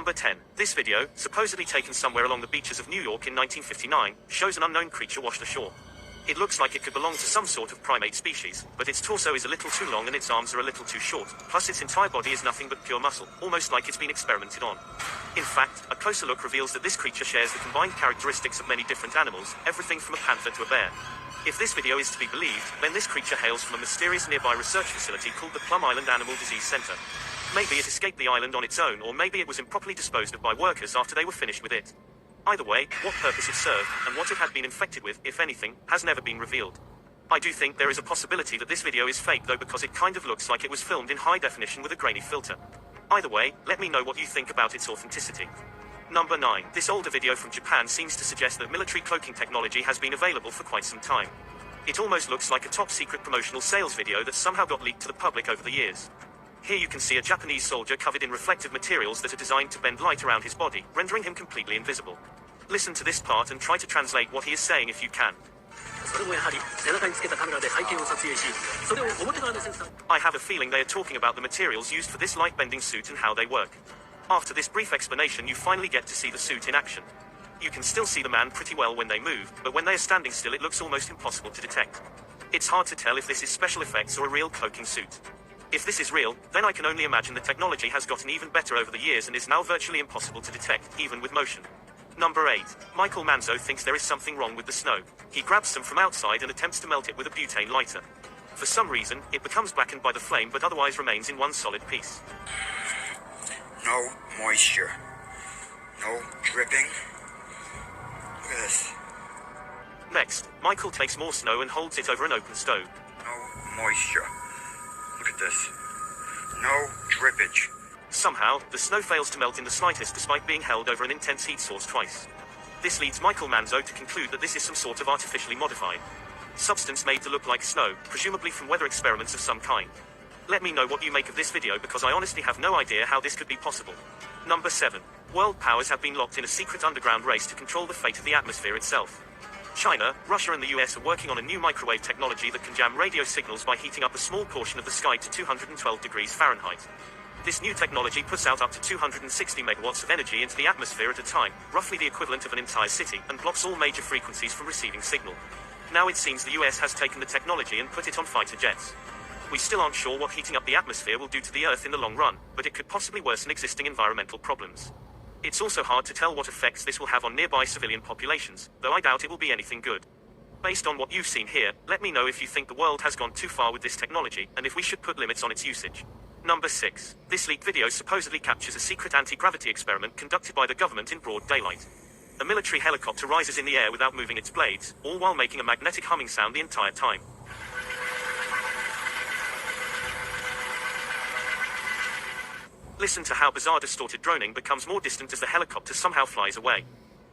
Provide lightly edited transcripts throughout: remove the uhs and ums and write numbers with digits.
Number 10. This video, supposedly taken somewhere along the beaches of New York in 1959, shows an unknown creature washed ashore. It looks like it could belong to some sort of primate species, but its torso is a little too long and its arms are a little too short, plus its entire body is nothing but pure muscle, almost like it's been experimented on. In fact, a closer look reveals that this creature shares the combined characteristics of many different animals, everything from a panther to a bear. If this video is to be believed, then this creature hails from a mysterious nearby research facility called the Plum Island Animal Disease Center. Maybe it escaped the island on its own, or maybe it was improperly disposed of by workers after they were finished with it. Either way, what purpose it served, and what it had been infected with, if anything, has never been revealed. I do think there is a possibility that this video is fake though, because it kind of looks like it was filmed in high definition with a grainy filter. Either way, let me know what you think about its authenticity. Number 9. This older video from Japan seems to suggest that military cloaking technology has been available for quite some time. It almost looks like a top-secret promotional sales video that somehow got leaked to the public over the years. Here you can see a Japanese soldier covered in reflective materials that are designed to bend light around his body, rendering him completely invisible. Listen to this part and try to translate what he is saying if you can. I have a feeling they are talking about the materials used for this light-bending suit and how they work. After this brief explanation, you finally get to see the suit in action. You can still see the man pretty well when they move, but when they are standing still it looks almost impossible to detect. It's hard to tell if this is special effects or a real cloaking suit. If this is real, then I can only imagine the technology has gotten even better over the years and is now virtually impossible to detect, even with motion. Number 8. Michael Manzo thinks there is something wrong with the snow. He grabs some from outside and attempts to melt it with a butane lighter. For some reason, it becomes blackened by the flame but otherwise remains in one solid piece. No moisture. No dripping. Look at this. Next, Michael takes more snow and holds it over an open stove. No moisture. Look at this. No drippage. Somehow, the snow fails to melt in the slightest despite being held over an intense heat source twice. This leads Michael Manzo to conclude that this is some sort of artificially modified substance made to look like snow, presumably from weather experiments of some kind. Let me know what you make of this video, because I honestly have no idea how this could be possible. Number 7. World powers have been locked in a secret underground race to control the fate of the atmosphere itself. China, Russia and the US are working on a new microwave technology that can jam radio signals by heating up a small portion of the sky to 212 degrees Fahrenheit. This new technology puts out up to 260 megawatts of energy into the atmosphere at a time, roughly the equivalent of an entire city, and blocks all major frequencies from receiving signal. Now it seems the US has taken the technology and put it on fighter jets. We still aren't sure what heating up the atmosphere will do to the Earth in the long run, but it could possibly worsen existing environmental problems. It's also hard to tell what effects this will have on nearby civilian populations, though I doubt it will be anything good. Based on what you've seen here, let me know if you think the world has gone too far with this technology, and if we should put limits on its usage. Number 6. This leaked video supposedly captures a secret anti-gravity experiment conducted by the government in broad daylight. A military helicopter rises in the air without moving its blades, all while making a magnetic humming sound the entire time. Listen to how bizarre distorted droning becomes more distant as the helicopter somehow flies away.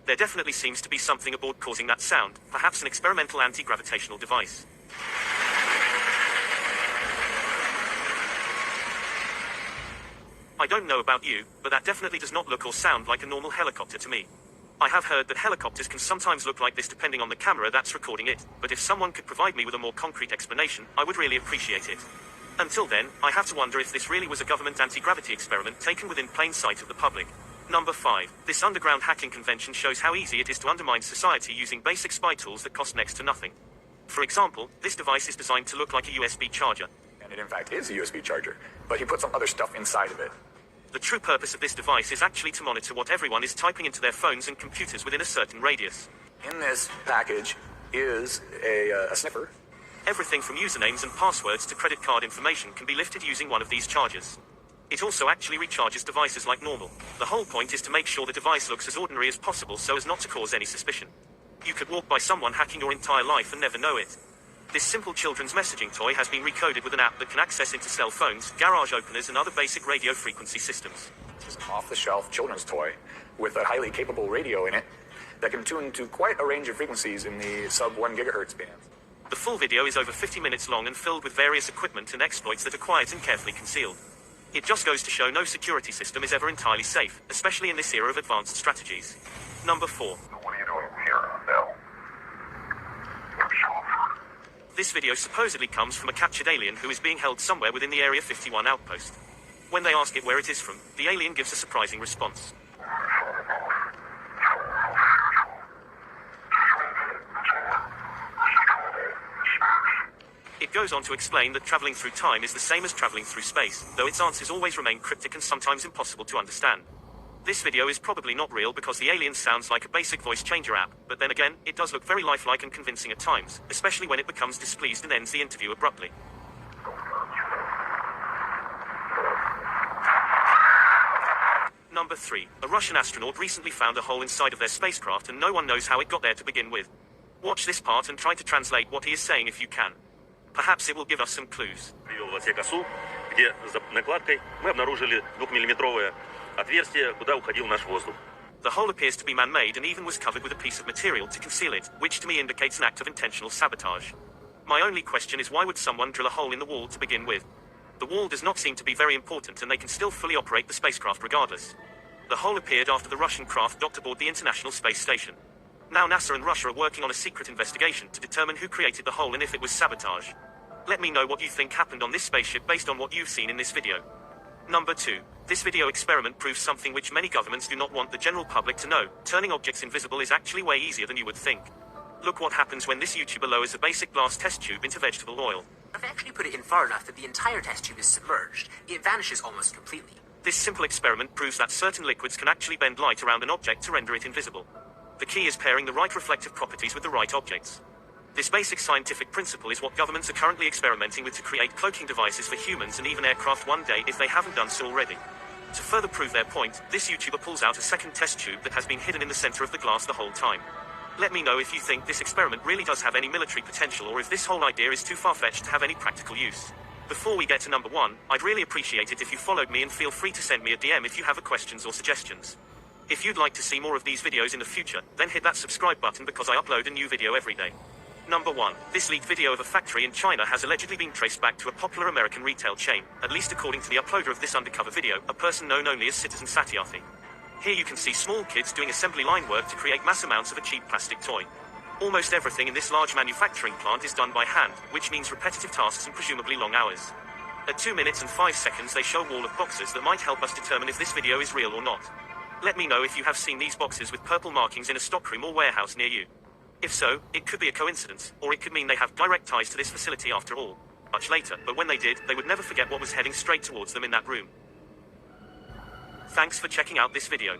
There definitely seems to be something aboard causing that sound, perhaps an experimental anti-gravitational device. I don't know about you, but that definitely does not look or sound like a normal helicopter to me. I have heard that helicopters can sometimes look like this depending on the camera that's recording it, but if someone could provide me with a more concrete explanation, I would really appreciate it. Until then, I have to wonder if this really was a government anti-gravity experiment taken within plain sight of the public. Number 5. This underground hacking convention shows how easy it is to undermine society using basic spy tools that cost next to nothing. For example, this device is designed to look like a USB charger. And it in fact is a USB charger, but he put some other stuff inside of it. The true purpose of this device is actually to monitor what everyone is typing into their phones and computers within a certain radius. In this package is a sniffer. Everything from usernames and passwords to credit card information can be lifted using one of these chargers. It also actually recharges devices like normal. The whole point is to make sure the device looks as ordinary as possible so as not to cause any suspicion. You could walk by someone hacking your entire life and never know it. This simple children's messaging toy has been recoded with an app that can access into cell phones, garage openers and other basic radio frequency systems. This is an off-the-shelf children's toy with a highly capable radio in it that can tune to quite a range of frequencies in the sub-1 gigahertz band. The full video is over 50 minutes long and filled with various equipment and exploits that are quiet and carefully concealed. It just goes to show no security system is ever entirely safe, especially in this era of advanced strategies. Number 4. What are you doing here, Bill? This video supposedly comes from a captured alien who is being held somewhere within the Area 51 outpost. When they ask it where it is from, the alien gives a surprising response. It goes on to explain that traveling through time is the same as traveling through space, though its answers always remain cryptic and sometimes impossible to understand. This video is probably not real because the alien sounds like a basic voice changer app, but then again, it does look very lifelike and convincing at times, especially when it becomes displeased and ends the interview abruptly. Number 3. A Russian astronaut recently found a hole inside of their spacecraft and no one knows how it got there to begin with. Watch this part and try to translate what he is saying if you can. Perhaps it will give us some clues. Привел в отсек-осу, где за накладкой мы обнаружили 2-миллиметровое отверстие, куда уходил наш воздух. The hole appears to be man-made and even was covered with a piece of material to conceal it, which to me indicates an act of intentional sabotage. My only question is why would someone drill a hole in the wall to begin with? The wall does not seem to be very important and they can still fully operate the spacecraft regardless. The hole appeared after the Russian craft docked aboard the International Space Station. Now NASA and Russia are working on a secret investigation to determine who created the hole and if it was sabotage. Let me know what you think happened on this spaceship based on what you've seen in this video. Number 2. This video experiment proves something which many governments do not want the general public to know. Turning objects invisible is actually way easier than you would think. Look what happens when this YouTuber lowers a basic glass test tube into vegetable oil. I've actually put it in far enough that the entire test tube is submerged. It vanishes almost completely. This simple experiment proves that certain liquids can actually bend light around an object to render it invisible. The key is pairing the right reflective properties with the right objects. This basic scientific principle is what governments are currently experimenting with to create cloaking devices for humans and even aircraft one day if they haven't done so already. To further prove their point, this YouTuber pulls out a second test tube that has been hidden in the center of the glass the whole time. Let me know if you think this experiment really does have any military potential or if this whole idea is too far-fetched to have any practical use. Before we get to number 1, I'd really appreciate it if you followed me and feel free to send me a DM if you have questions or suggestions. If you'd like to see more of these videos in the future, then hit that subscribe button because I upload a new video every day. Number 1. This leaked video of a factory in China has allegedly been traced back to a popular American retail chain, at least according to the uploader of this undercover video, a person known only as Citizen Satyarthi. Here you can see small kids doing assembly line work to create mass amounts of a cheap plastic toy. Almost everything in this large manufacturing plant is done by hand, which means repetitive tasks and presumably long hours. At 2 minutes and 5 seconds they show a wall of boxes that might help us determine if this video is real or not. Let me know if you have seen these boxes with purple markings in a stockroom or warehouse near you. If so, it could be a coincidence, or it could mean they have direct ties to this facility after all. Much later, but when they did, they would never forget what was heading straight towards them in that room. Thanks for checking out this video.